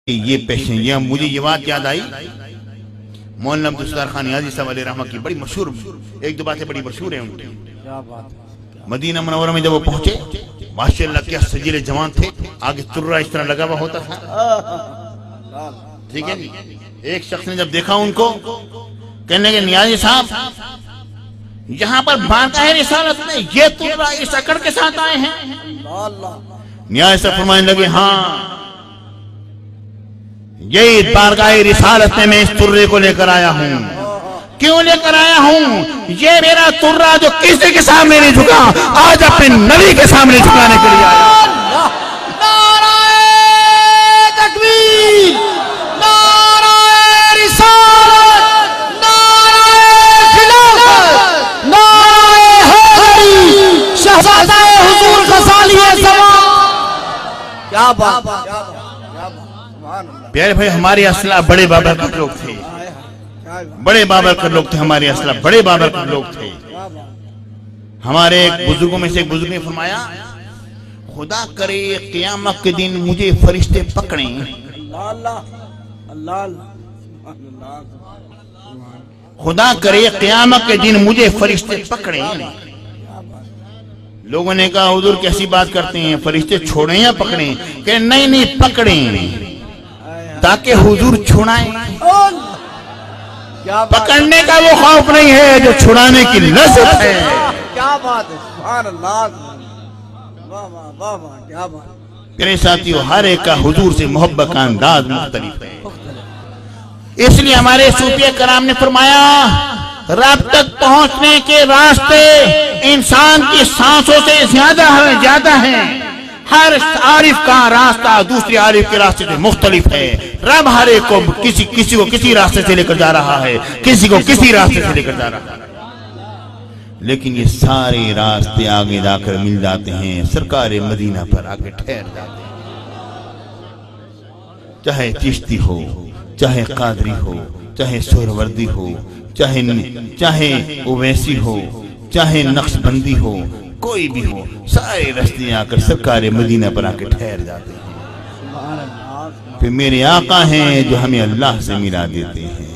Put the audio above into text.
یہ پیشیں یہ مجھے یہ بات یاد آئی مولانا عبدالستار خان نیازی صاحب علیہ رحمہ کی بڑی مشہور ایک دو باتیں بڑی مشہور ہیں ان کی۔ مدینہ منورہ میں جب وہ پہنچے ماشاءاللہ کیا سجیلے جوان تھے، آگے ترہ اس طرح لگا ہوا ہوتا تھا، ٹھیک ہے۔ ایک شخص نے جب دیکھا ان کو کہنے لگے نیازی صاحب یہاں پر بانٹا ہے رسالت میں یہ ترہ اس اکڑ کے ساتھ آئے ہیں؟ نیازی صاحب فرمانے لگے ہاں یہی بارگاہ رسالت میں اس ترے کو لے کر آیا ہوں۔ کیوں لے کر آیا ہوں؟ یہ میرا ترہ جو کسی کے سامنے نہیں جھکا آج اپنے نبی کے سامنے جھکانے کے لیے آیا۔ نعرہ تکبیر، نعرہ رسالت، نعرہ خلافت، نعرہ حیدری، شہزادہ حضور غزالی زمان۔ کیا بات پیارے بھائی، ہمارے اسلحہ بڑے بابرکت لوگ تھے، بڑے بابرکت لوگ تھے، ہمارے اسلحہ بڑے بابرکت لوگ تھے۔ ہمارے ایک بزرگوں میں سے ایک بزرگ نے فرمایا خدا کرے قیامت کے دن مجھے فرشتے پکڑیں، خدا کرے قیامت کے دن مجھے فرشتے پکڑیں۔ لوگوں نے کہا حضور کیسی بات کرتے ہیں، فرشتے چھوڑیں یا پکڑیں؟ کہ نہیں پکڑیں تاکہ حضور چھڑائیں۔ پکڑنے کا وہ خوف نہیں ہے جو چھڑانے کی لذت ہے۔ کیا بات ہے، سبحان اللہ، واہ کیا بات۔ میرے ساتھیو، ہر ایک کا حضور سے محبت کا انداز مختلف ہے، اس لیے ہمارے صوفیہ کرام نے فرمایا رب تک پہنچنے کے راستے انسان کی سانسوں سے زیادہ ہیں۔ ہر عارف کا راستہ دوسری عارف کے راستے سے مختلف ہے۔ رب ہر ایک کو کسی کو کسی راستے سے لے کر جا رہا ہے، کسی کو کسی راستے سے لے کر جا رہا ہے، لیکن یہ سارے راستے آگے جا کر مل جاتے ہیں، سرکار مدینہ پر آگے ٹھہر جاتے ہیں۔ چاہے چشتی ہو، چاہے قادری ہو، چاہے سہروردی ہو، چاہے اویسی ہو، چاہے نقش بندی ہو، کوئی بھی ہو، سارے راستے آ کر سرکار مدینہ پر آ کے ٹھہر جاتے ہیں۔ پھر میرے آقا ہیں جو ہمیں اللہ سے ملا دیتے ہیں۔